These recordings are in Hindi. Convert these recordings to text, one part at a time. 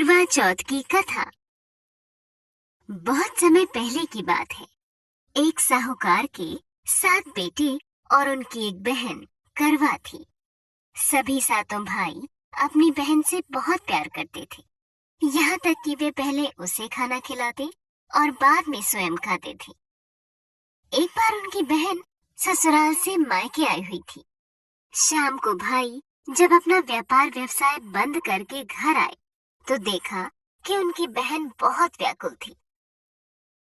करवा चौथ की कथा। बहुत समय पहले की बात है। एक साहूकार के 7 बेटे और उनकी एक बहन करवा थी। सभी सातों भाई अपनी बहन से बहुत प्यार करते थे, यहाँ तक कि वे पहले उसे खाना खिलाते और बाद में स्वयं खाते थे। एक बार उनकी बहन ससुराल से मायके आई हुई थी। शाम को भाई जब अपना व्यापार व्यवसाय बंद करके घर आए तो देखा कि उनकी बहन बहुत व्याकुल थी।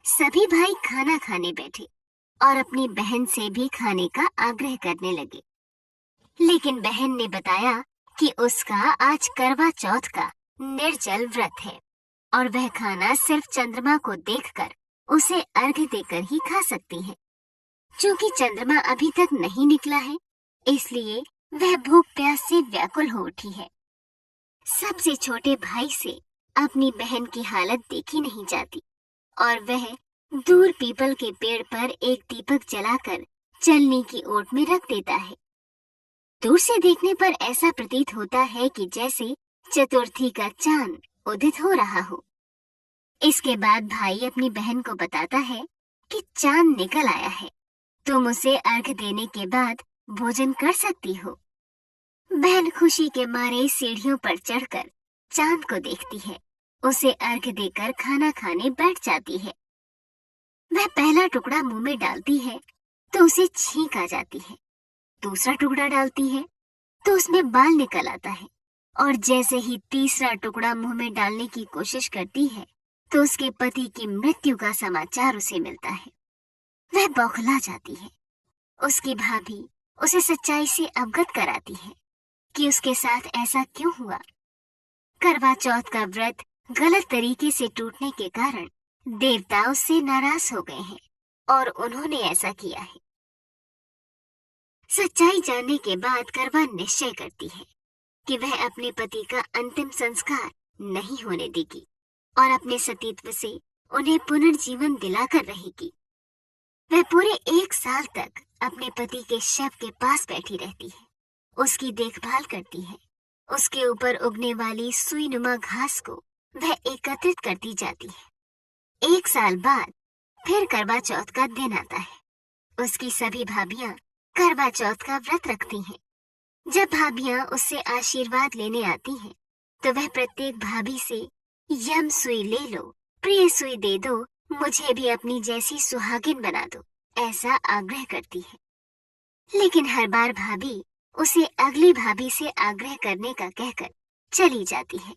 सभी भाई खाना खाने बैठे और अपनी बहन से भी खाने का आग्रह करने लगे, लेकिन बहन ने बताया कि उसका आज करवा चौथ का निर्जल व्रत है और वह खाना सिर्फ चंद्रमा को देखकर उसे अर्घ्य देकर ही खा सकती है। क्योंकि चंद्रमा अभी तक नहीं निकला है, इसलिए वह भूख प्यास से व्याकुल हो उठी है। सबसे छोटे भाई से अपनी बहन की हालत देखी नहीं जाती और वह दूर पीपल के पेड़ पर एक दीपक जलाकर चलनी की ओट में रख देता है। दूर से देखने पर ऐसा प्रतीत होता है कि जैसे चतुर्थी का चांद उदित हो रहा हो। इसके बाद भाई अपनी बहन को बताता है कि चांद निकल आया है, तुम उसे अर्घ देने के बाद भोजन कर सकती हो। बहन खुशी के मारे सीढ़ियों पर चढ़कर चांद को देखती है, उसे अर्घ देकर खाना खाने बैठ जाती है। वह पहला टुकड़ा मुंह में डालती है तो उसे छींक आ जाती है। दूसरा टुकड़ा डालती है तो उसमें बाल निकल आता है और जैसे ही तीसरा टुकड़ा मुंह में डालने की कोशिश करती है तो उसके पति की मृत्यु का समाचार उसे मिलता है। वह बौखला जाती है। उसकी भाभी उसे सच्चाई से अवगत कराती है कि उसके साथ ऐसा क्यों हुआ। करवा चौथ का व्रत गलत तरीके से टूटने के कारण देवता उससे नाराज हो गए हैं और उन्होंने ऐसा किया है। सच्चाई जानने के बाद करवा निश्चय करती है कि वह अपने पति का अंतिम संस्कार नहीं होने देगी और अपने सतीत्व से उन्हें पुनर्जीवन दिलाकर रहेगी। वह पूरे 1 साल तक अपने पति के शव के पास बैठी रहती है, उसकी देखभाल करती है। उसके ऊपर उगने वाली सुईनुमा घास को वह एकत्रित करती जाती है। 1 साल बाद फिर करवा चौथ का दिन आता है। उसकी सभी भाभियां करवा चौथ का व्रत रखती हैं। जब भाभियां उससे आशीर्वाद लेने आती हैं, तो वह प्रत्येक भाभी से यम सुई ले लो, प्रिय सुई दे दो, मुझे भी अपनी जैसी सुहागिन बना दो, ऐसा आग्रह करती है। लेकिन हर बार भाभी उसे अगली भाभी से आग्रह करने का कहकर चली जाती है।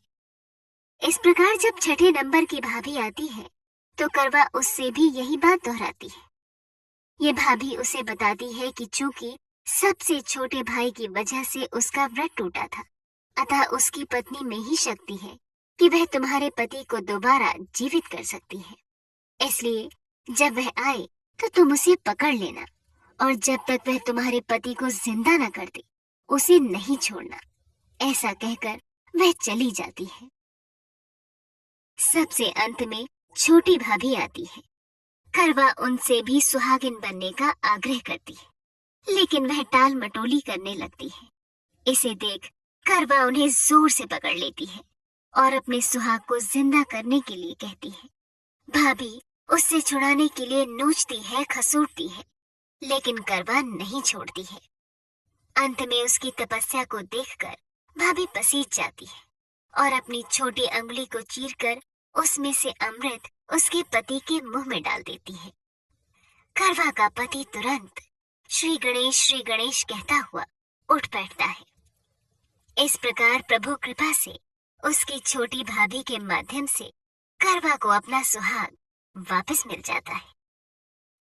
इस प्रकार जब छठे नंबर की भाभी आती है तो करवा उससे भी यही बात दोहराती है। ये भाभी उसे बताती है कि चूंकि सबसे छोटे भाई की वजह से उसका व्रत टूटा था, अतः उसकी पत्नी में ही शक्ति है कि वह तुम्हारे पति को दोबारा जीवित कर सकती है। इसलिए जब वह आए तो तुम उसे पकड़ लेना और जब तक वह तुम्हारे पति को जिंदा न कर दे उसे नहीं छोड़ना। ऐसा कहकर वह चली जाती है। सबसे अंत में छोटी भाभी आती है। करवा उनसे भी सुहागिन बनने का आग्रह करती है, लेकिन वह टाल मटोली करने लगती है। इसे देख करवा उन्हें जोर से पकड़ लेती है और अपने सुहाग को जिंदा करने के लिए कहती है। भाभी उससे छुड़ाने के लिए नोचती है, खसूटती है, लेकिन करवा नहीं छोड़ती है। अंत में उसकी तपस्या को देखकर भाभी पसीज जाती है और अपनी छोटी अंगुली को चीरकर उसमें से अमृत उसके पति के मुंह में डाल देती है। करवा का पति तुरंत श्री गणेश कहता हुआ उठ बैठता है। इस प्रकार प्रभु कृपा से उसकी छोटी भाभी के माध्यम से करवा को अपना सुहाग वापस मिल जाता है।